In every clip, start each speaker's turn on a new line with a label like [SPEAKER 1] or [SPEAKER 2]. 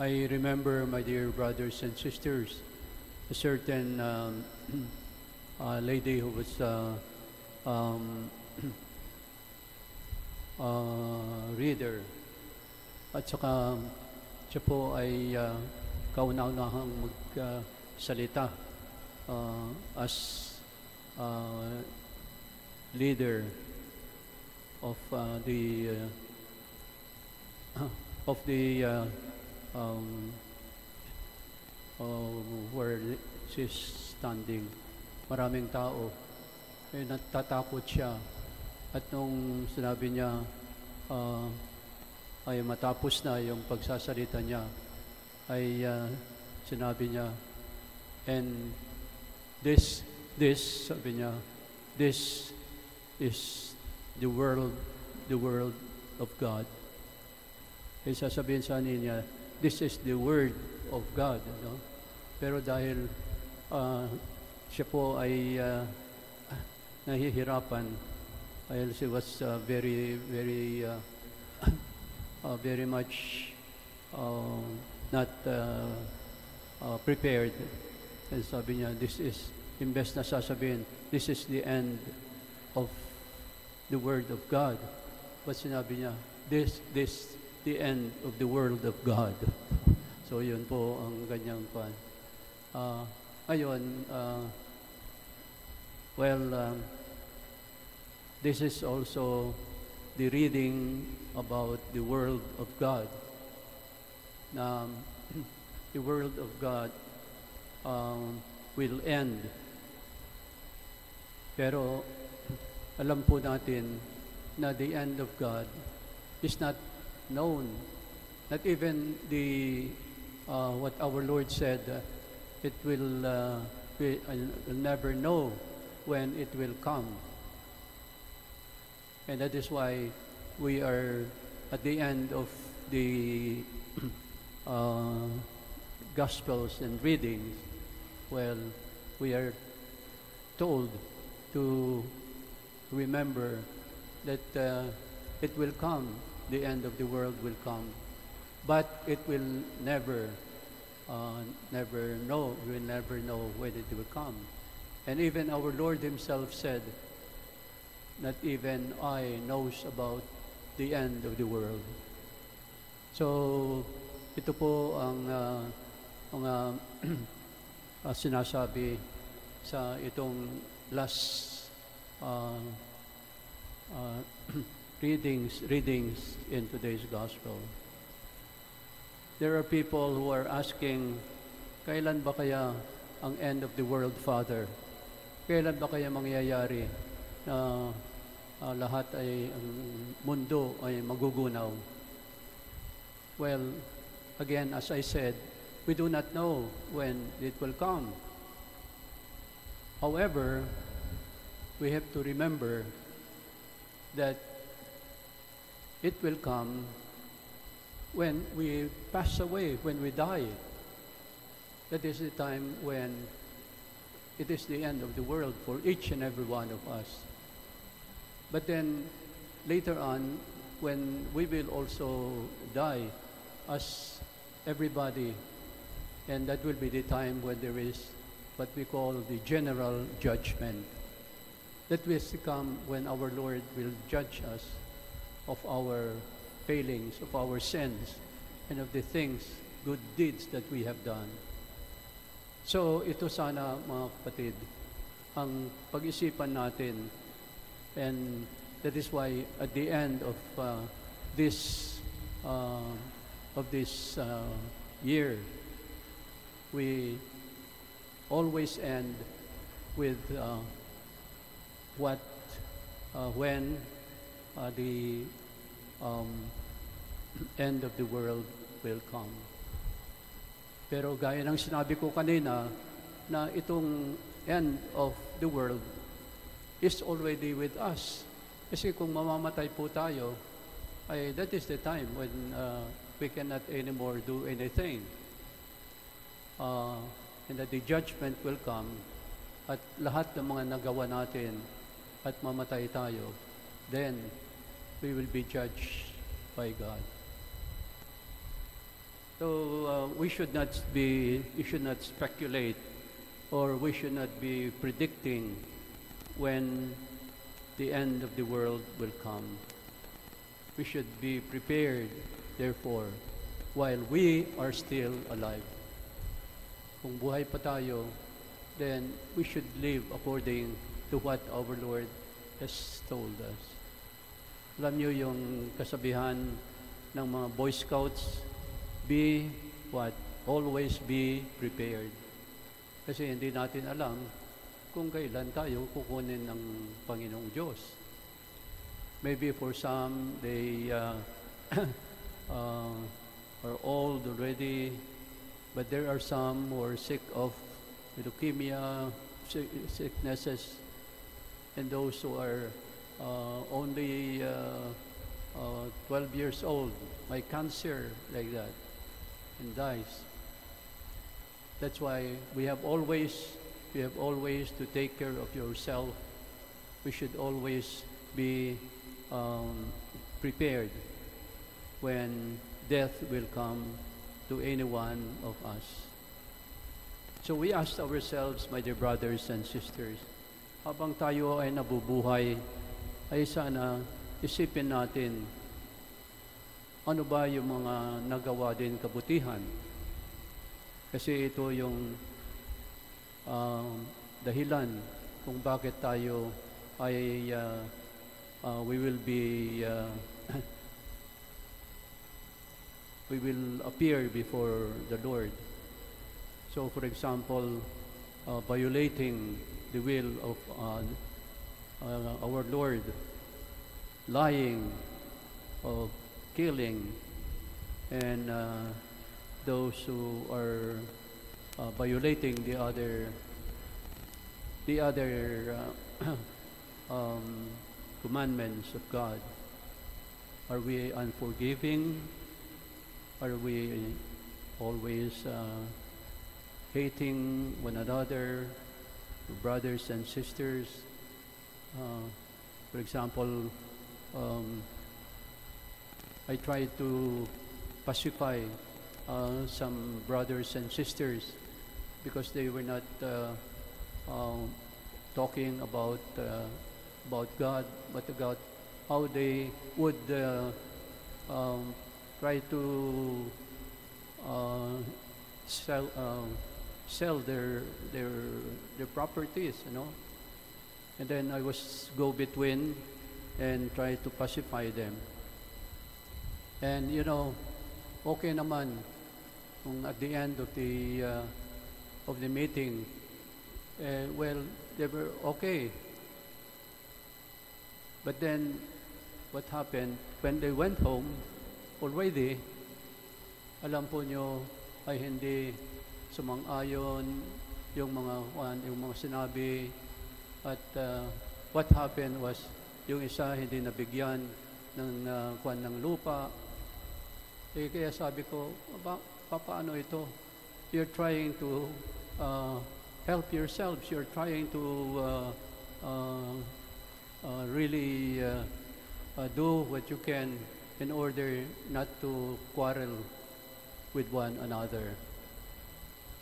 [SPEAKER 1] I remember, my dear brothers and sisters, a certain lady who was um, reader. At saka siya po ay kauna-unahang magsalita as leader of the where she's standing. Maraming tao. Eh, natatakot siya. At nung sinabi niya, ay matapos na yung pagsasalita niya, ay sinabi niya, and this, sabi niya, this is the world of God. Ay sasabihin sa niya, this is the word of God. No? Pero dahil siya po ay nahihirapan, dahil she was very much not prepared. And sabi niya, this is, imbes na sasabihin, this is the end of the word of God. But sinabi niya, this the end of the world of God. So yun po ang ganyang pan. This is also the reading about the world of God. Na the world of God will end. Pero alam po natin na the end of God is not known. Not even the what our Lord said, it will we'll never know when it will come. And that is why we are at the end of the Gospels and readings. Well, we are told to remember that it will come, the end of the world will come, but it will never know. We will never know when it will come. And even our Lord Himself said, not even I knows about the end of the world. So, ito po ang mga sinasabi sa itong last readings in today's gospel. There are people who are asking, kailan ba kaya ang end of the world, Father? Kailan ba kaya mangyayari na lahat ay, ang mundo ay magugunaw? Well, again, as I said, we do not know when it will come. However, we have to remember that it will come when we pass away, when we die. That is the time when it is the end of the world for each and every one of us. But then, later on, when we will also die, as everybody, and that will be the time when there is what we call the general judgment. That will come when our Lord will judge us of our failings, of our sins, and of the things, good deeds that we have done. So ito sana, mga kapatid, ang pag-isipan natin, and that is why at the end of this year, we always end with when the end of the world will come. Pero gaya ng sinabi ko kanina, na itong end of the world is already with us. Kasi kung mamamatay po tayo, ay that is the time when we cannot anymore do anything. And that the judgment will come at lahat ng mga nagawa natin at mamatay tayo, then we will be judged by God. So we should not speculate, or we should not be predicting when the end of the world will come. We should be prepared, therefore, while we are still alive. Kung buhay pa tayo, then we should live according to what our Lord has told us. Alam niyo yung kasabihan ng mga Boy Scouts, be what? Always be prepared. Kasi hindi natin alam kung kailan tayo kukunin ng Panginoong Diyos. Maybe for some, they are old already, but there are some who are sick of leukemia, sicknesses, and those who are only 12 years old, by cancer, like that, and dies. That's why we have always to take care of yourself. We should always be prepared when death will come to any one of us. So we ask ourselves, my dear brothers and sisters, habang tayo ay nabubuhay, ay sana isipin natin, ano ba yung mga nagawa din kabutihan? Kasi ito yung dahilan kung bakit tayo ay we will appear before the Lord. So, for example, violating the will of our Lord, lying, killing, and those who are violating the other commandments of God. Are we unforgiving? Are we always hating one another, brothers and sisters? For example, I try to pacify some brothers and sisters because they were not talking about God, but about how they would try to sell their properties, you know. And then I was go between and try to pacify them. And you know, okay naman kung at the end of the meeting, well, they were okay. But then, what happened when they went home? Already, alam po nyo, ay hindi sumang-ayon yung mga sinabi. At what happened was, yung isa hindi nabigyan ng ng lupa. Kaya sabi ko, paano ito? You're trying to help yourselves. You're trying to really do what you can in order not to quarrel with one another.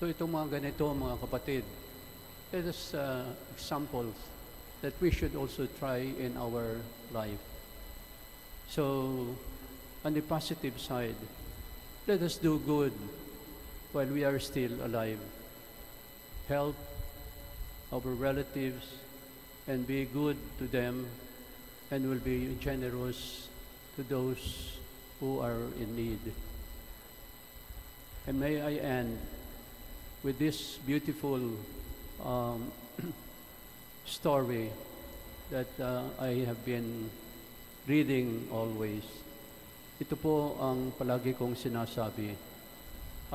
[SPEAKER 1] So itong mga ganito, mga kapatid, it is examples that we should also try in our life. So, on the positive side, let us do good while we are still alive. Help our relatives and be good to them, and will be generous to those who are in need. And may I end with this beautiful story that I have been reading always. Ito po ang palagi kong sinasabi.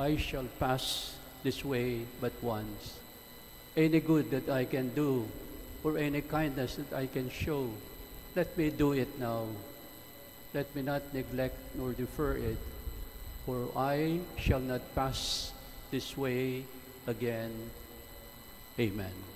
[SPEAKER 1] I shall pass this way but once. Any good that I can do, or any kindness that I can show, let me do it now. Let me not neglect nor defer it, for I shall not pass this way again. Amen.